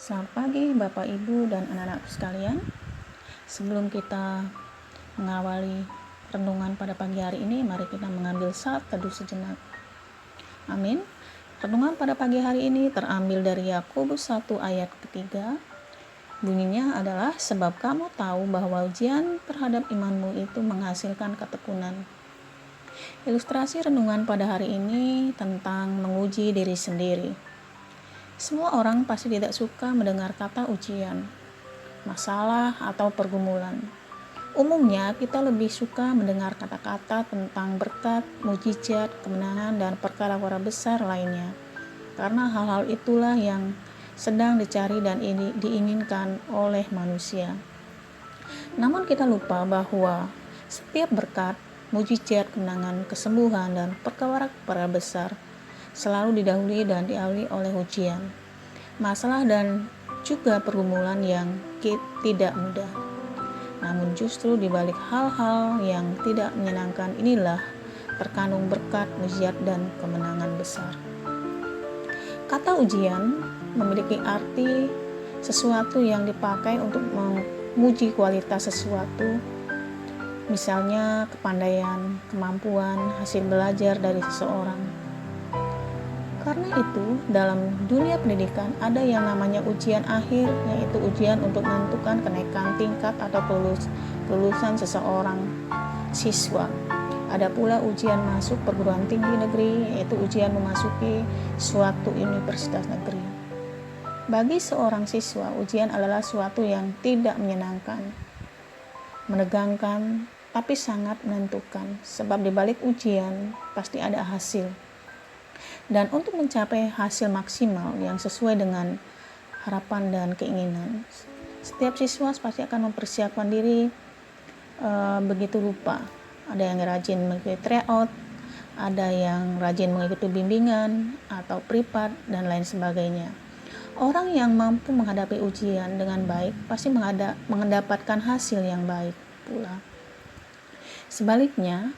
Selamat pagi Bapak Ibu dan anak-anakku sekalian. Sebelum kita mengawali renungan pada pagi hari ini, mari kita mengambil saat teduh sejenak. Amin. Renungan pada pagi hari ini terambil dari Yakobus 1 ayat ketiga. Bunyinya adalah, sebab kamu tahu bahwa ujian terhadap imanmu itu menghasilkan ketekunan. Ilustrasi renungan pada hari ini tentang menguji diri sendiri. Semua orang pasti tidak suka mendengar kata ujian, masalah, atau pergumulan. Umumnya kita lebih suka mendengar kata-kata tentang berkat, mujizat, kemenangan, dan perkara-perkara besar lainnya. Karena hal-hal itulah yang sedang dicari dan diinginkan oleh manusia. Namun kita lupa bahwa setiap berkat, mujizat, kemenangan, kesembuhan, dan perkara-perkara besar selalu didahului dan diawali oleh ujian, masalah, dan juga pergumulan yang tidak mudah. Namun justru di balik hal-hal yang tidak menyenangkan inilah terkandung berkat, mujizat, dan kemenangan besar. Kata ujian memiliki arti sesuatu yang dipakai untuk menguji kualitas sesuatu, misalnya kepandaian, kemampuan, hasil belajar dari seseorang. Karena itu, dalam dunia pendidikan ada yang namanya ujian akhir, yaitu ujian untuk menentukan kenaikan tingkat atau kelulusan seseorang siswa. Ada pula ujian masuk perguruan tinggi negeri, yaitu ujian memasuki suatu universitas negeri. Bagi seorang siswa, ujian adalah suatu yang tidak menyenangkan, menegangkan, tapi sangat menentukan, sebab di balik ujian pasti ada hasil. Dan untuk mencapai hasil maksimal yang sesuai dengan harapan dan keinginan, setiap siswa pasti akan mempersiapkan diri begitu rupa. Ada yang rajin mengikuti tryout, ada yang rajin mengikuti bimbingan atau privat, dan lain sebagainya. Orang yang mampu menghadapi ujian dengan baik pasti mendapatkan hasil yang baik pula. Sebaliknya,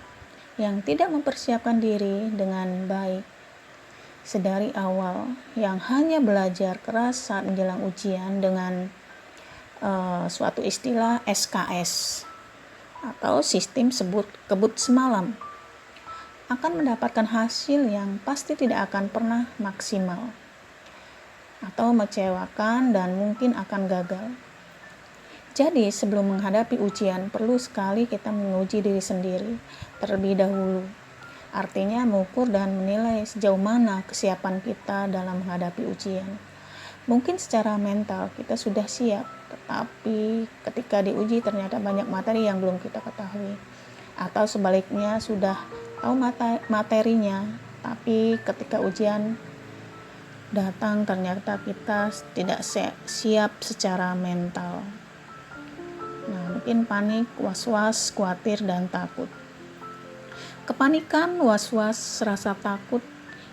yang tidak mempersiapkan diri dengan baik sedari awal, yang hanya belajar keras saat menjelang ujian dengan suatu istilah SKS atau sistem kebut semalam, akan mendapatkan hasil yang pasti tidak akan pernah maksimal atau mengecewakan dan mungkin akan gagal. Jadi sebelum menghadapi ujian perlu sekali kita menguji diri sendiri terlebih dahulu. Artinya mengukur dan menilai sejauh mana kesiapan kita dalam menghadapi ujian. Mungkin secara mental kita sudah siap, tetapi ketika diuji ternyata banyak materi yang belum kita ketahui. Atau sebaliknya sudah tahu materinya, tapi ketika ujian datang ternyata kita tidak siap secara mental. Nah, mungkin panik, was-was, khawatir, dan takut. Kepanikan, was-was, rasa takut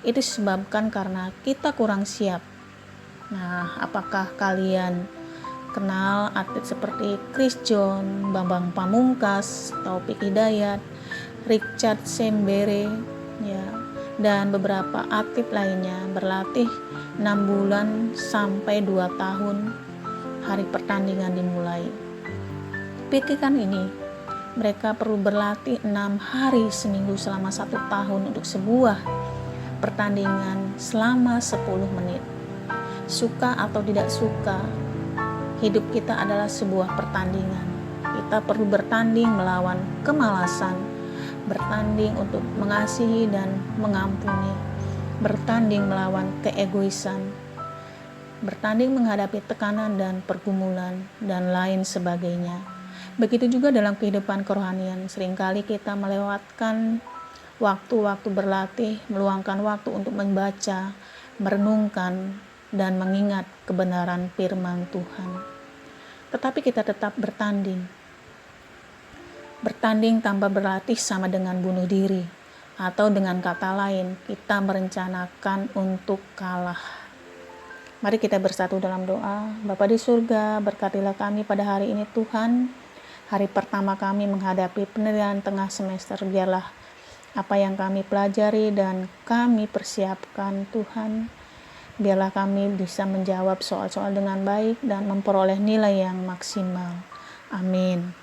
itu disebabkan karena kita kurang siap. Nah, apakah kalian kenal atlet seperti Chris John, Bambang Pamungkas, Taufik Hidayat, Richard Sembere, ya, dan beberapa atlet lainnya berlatih 6 bulan sampai 2 tahun hari pertandingan dimulai. Pikirkan ini. Mereka perlu berlatih 6 hari seminggu selama 1 tahun untuk sebuah pertandingan selama 10 menit. Suka atau tidak suka, hidup kita adalah sebuah pertandingan. Kita perlu bertanding melawan kemalasan, bertanding untuk mengasihi dan mengampuni, bertanding melawan keegoisan, bertanding menghadapi tekanan dan pergumulan, dan lain sebagainya. Begitu juga dalam kehidupan kerohanian, seringkali kita melewatkan waktu-waktu berlatih, meluangkan waktu untuk membaca, merenungkan, dan mengingat kebenaran firman Tuhan. Tetapi kita tetap bertanding. Bertanding tanpa berlatih sama dengan bunuh diri, atau dengan kata lain, kita merencanakan untuk kalah. Mari kita bersatu dalam doa. Bapa di surga, berkatilah kami pada hari ini Tuhan. Hari pertama kami menghadapi penilaian tengah semester, biarlah apa yang kami pelajari dan kami persiapkan Tuhan Biarlah kami bisa menjawab soal-soal dengan baik dan memperoleh nilai yang maksimal. Amin.